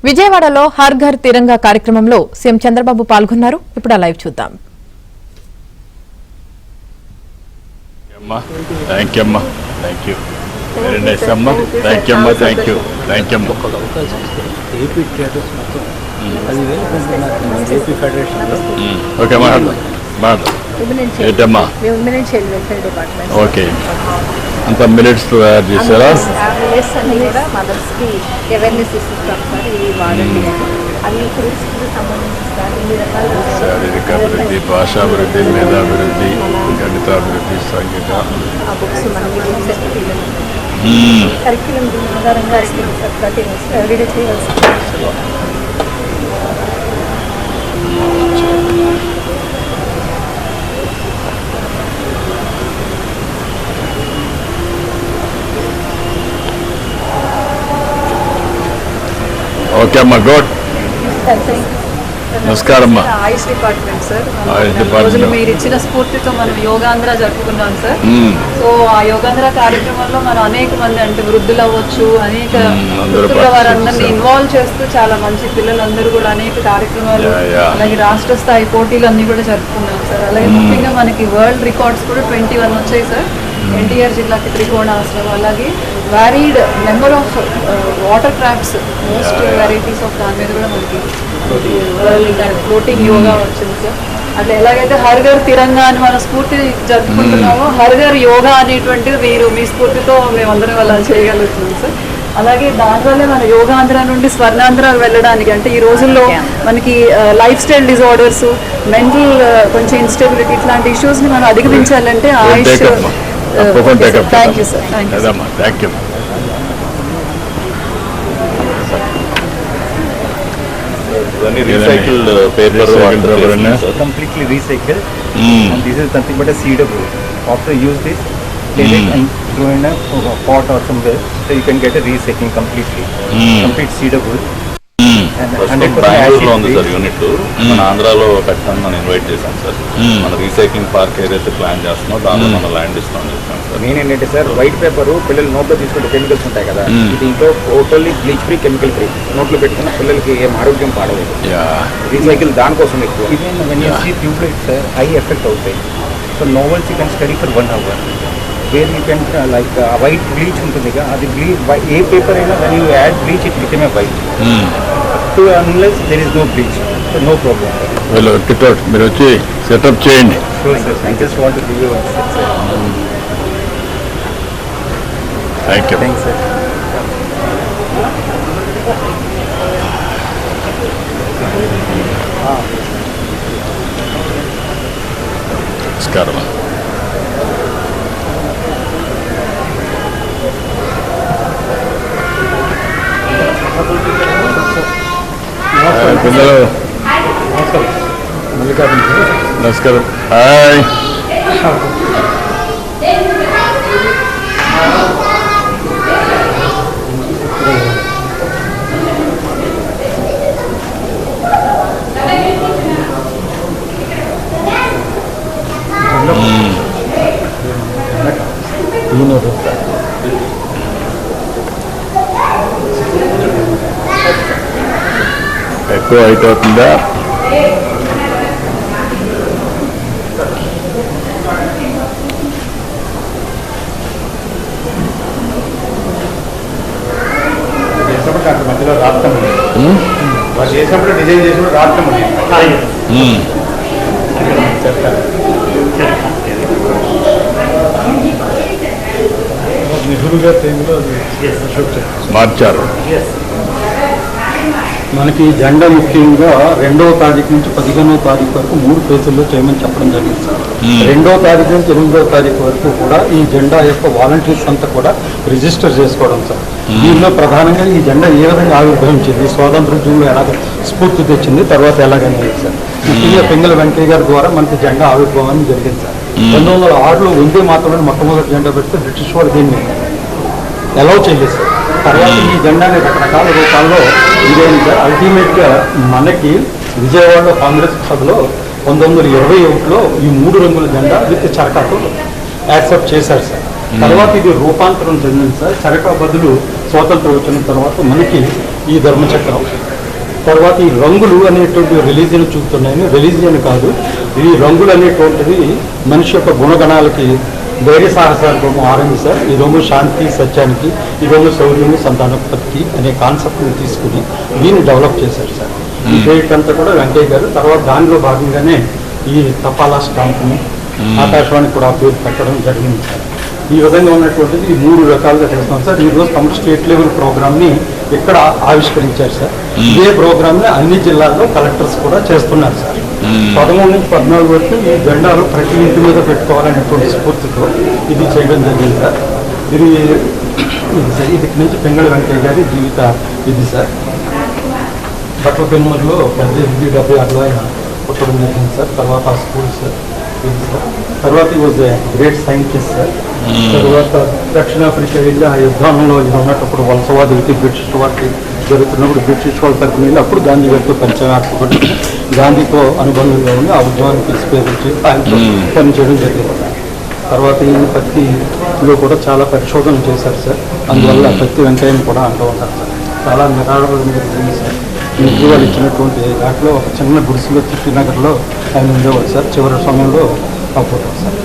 విజయవాడలో హర్ ఘర్ తిరంగా కార్యక్రమంలో సీఎం చంద్రబాబు పాల్గొన్నారు. ఇప్పుడు ఆ లైవ్ చూద్దాం. ఓకే, అంత మిల్లెట్స్ తయారు చేశారా? మదర్స్ కి అవేర్నెస్ ఇస్తున్నాం సార్. ఇవి వాడండి అన్ని ఫ్రూట్స్ కి సంబంధించి సార్ ఇన్ని రకాల శారీరక అభివృద్ధి, భాషాభివృద్ధి, మేధాభివృద్ధి, గణితాభివృద్ధి, సంగీత ఆ బుక్స్ మనకి కరిక్యులం ఆధారంగా ఎవ్రీడే చేయాల్సి. ఓకే అమ్మా, గుడ్. నమస్కారం అమ్మా. ఆయుష్ డిపార్ట్మెంట్ సార్. ఆయుష్ డిపార్ట్మెంట్ మీరు ఇచ్చిన స్ఫూర్తితో మనం యోగాంధ్ర జరుపుకున్నాం సార్. సో ఆ యోగాంధ్ర కార్యక్రమంలో మనం అనేక మంది అంటే వృద్ధులు అవ్వచ్చు, అనేక వృద్ధుల వారందరినీ ఇన్వాల్వ్ చేస్తూ చాలా మంచి పిల్లలందరూ కూడా అనేక కార్యక్రమాలు, అలాగే రాష్ట్ర స్థాయి పోటీలు అన్ని కూడా జరుపుకున్నాం సార్. అలాగే ముఖ్యంగా మనకి వరల్డ్ రికార్డ్స్ కూడా 21 వచ్చాయి సార్. ఎన్టీఆర్ జిల్లాకి త్రికోణాసనం, అలాగే varied number of water crafts, most varieties of దాని మీద కూడా మనకి వరల్డ్ ఫ్లోటింగ్ యోగా వచ్చింది సార్. అట్లా ఎలాగైతే హర్ ఘర్ తిరంగా అని మన స్ఫూర్తి జరుపుకుంటున్నామో, హర్ ఘర్ యోగా అనేటువంటిది మీరు మీ స్ఫూర్తితో మేమందరం అలా చేయగలుగుతున్నాం సార్. అలాగే దానివల్లే మన యోగాంధ్ర నుండి స్వర్ణాంధ్ర వెళ్ళడానికి, అంటే ఈ రోజుల్లో మనకి లైఫ్ స్టైల్ డిజార్డర్స్, మెంటల్ కొంచెం ఇన్స్టెబిలిటీ, ఇట్లాంటి ఇష్యూస్ని మనం అధిగమించాలంటే Ayush. Thank you sir. Thank you. Recycled paper, completely recycled. And this is nothing but a seeder wood. After you use this, take it and throw in a pot or somewhere, so you can get a recycling completely. Complete seeder wood. బెంగళూరులో ఉంది sir unit. మన ఆంధ్రాలో పెట్టడానికి మనం invite చేశాం sir. మన recycling park ఏదైతే plan చేస్తున్నామో దానిలో మన ల్యాండ్ ఇస్తాం చేస్తాం సార్. మెయిన్ ఏంటంటే సార్, వైట్ పేపర్ పిల్లలు నోట్లో తీసుకుంటే కెమికల్స్ ఉంటాయి కదా, దీంట్లో totally bleach free, chemical free. నోట్లో పెట్టుకున్న పిల్లలకి ఏం ఆరోగ్యం పాడలేదు. రీసైకిల్ దానికోసం ఎక్కువ. Even when you see tubelights, high effect outside. So novels you can study for 1 hour. Where you can white bleach ఉంటుంది కదా, అది bleach ఏ పేపర్ అయినా when you add bleach it became a white. Unless there is no bleach, so no problem. Well, మీరు వచ్చి setup చేయండి. Sure sir, I just want to give you a sense. Thank you. Thanks sir. నమస్కారం. పిల్లలు నమస్కారం. Hi. ఎక్కువ అయిపోతుందా? మధ్యలో రాష్ట్రం వాళ్ళు చేసినప్పుడు డిజైన్ చేసినప్పుడు రాష్ట్రం నిధులుగా మార్చారు. మనకి జెండా ముఖ్యంగా 2వ తారీఖు నుంచి 15వ తారీఖు వరకు 3 ఫేజుల్లో చేయమని చెప్పడం జరిగింది సార్. 2వ తారీఖు నుంచి 8వ తారీఖు వరకు కూడా ఈ జెండా యొక్క వాలంటీర్స్ అంతా కూడా రిజిస్టర్ చేసుకోవడం సార్. దీనిలో ప్రధానంగా ఈ జెండా ఏ విధంగా ఆవిర్భవించింది, స్వాతంత్ర ఉద్యమంలో ఎలాగ స్ఫూర్తి తెచ్చింది, తర్వాత ఎలాగనేది సార్. ముఖ్యంగా పింగళ వెంకయ్య గారి ద్వారా మనకి జెండా ఆవిర్భావం జరిగింది సార్. 1906లో వందే మాత్రమే మొట్టమొదటి జెండా పెడితే బ్రిటిష్ వారు దీన్ని అలౌ చేయలేదు సార్. తర్వాత ఈ జెండాని రకరకాల రూపాల్లో ఇదేంటి సార్. అల్టిమేట్గా మనకి విజయవాడలో కాంగ్రెస్ సభలో 1921లో ఈ 3 రంగుల జెండా విత్ చరకాతో యాక్సెప్ట్ చేశారు సార్. తర్వాత ఇది రూపాంతరం చెందింది సార్. చరకా బదులు స్వాతంత్రం వచ్చిన తర్వాత మనకి ఈ ధర్మచక్రం తర్వాత ఈ రంగులు అనేటువంటి రిలీజియన్ చూపుతున్నాయని, రిలీజియన్ కాదు, ఈ రంగులు అనేటువంటిది మనిషి యొక్క గుణగణాలకి ధైర్య సాహసాలకు ఆరంభి సార్. ఈ రొమ్ము శాంతి సత్యానికి, ఈ రొమ్ము శౌర్యము సంతానోత్పత్తి అనే కాన్సెప్ట్ని తీసుకుని దీన్ని డెవలప్ చేశారు సార్. ఈ డేట్ అంతా కూడా వెంకయ్య గారు. తర్వాత దానిలో భాగంగానే ఈ తపాలా స్టాంప్ని ఆకాశవాణి కూడా పేరు పెట్టడం జరిగింది సార్. ఈ విధంగా ఉన్నటువంటిది ఈ 3 రకాలుగా చేస్తాం సార్. ఈరోజు తమ స్టేట్ లెవెల్ ప్రోగ్రామ్ని ఇక్కడ ఆవిష్కరించారు సార్. ఇదే ప్రోగ్రామ్ని అన్ని జిల్లాల్లో కలెక్టర్స్ కూడా చేస్తున్నారు సార్. 13 నుంచి 14 వరకు ఈ జెండాలు ప్రతి ఇంటి మీద పెట్టుకోవాలనేటువంటి స్ఫూర్తితో ఇది చేయడం జరిగింది సార్. ఇది సార్, ఇది నుంచి పెంగళ వెంకయ్య గారి జీవిత ఇది సార్. బట్ల పెన్మర్లో 1876లో ఆయన పుట్టడం జరిగింది సార్. తర్వాత ఆ స్కూల్ సార్ ఇది సార్. తర్వాత ఈ వాజ్ గ్రేట్ సైంటిస్ట్ సార్. తర్వాత దక్షిణాఫ్రికా వెళ్ళి ఆ యుద్ధంలో ఇది ఉన్నప్పుడు వలసవాదులకి బ్రిటిష్ వాళ్ళకి జరుగుతున్నప్పుడు బ్రిటిష్ వాళ్ళ తరఫున వెళ్ళి అప్పుడు గాంధీ గారితో పరిచయం ఏర్పడి గాంధీతో అనుబంధంగా ఉండి ఆ ఉద్యమానికి ఇన్స్పైర్ ఆయనతో పనిచేయడం జరిగింది. తర్వాత ఈ పత్తిలో కూడా చాలా పరిశోధనలు చేశారు సార్. అందువల్ల పత్తి వెంకయ్యని కూడా అంటూ ఉంటారు సార్. చాలా నిరాడంబరంగా జరిగింది సార్. ఈ ఉద్యోగాలు ఇచ్చినటువంటి దాంట్లో ఒక చిన్న గుడిసెలో చిట్టినగర్లో ఆయన ఉండేవాడు సార్. చివరి సమయంలో అవ్వడం సార్.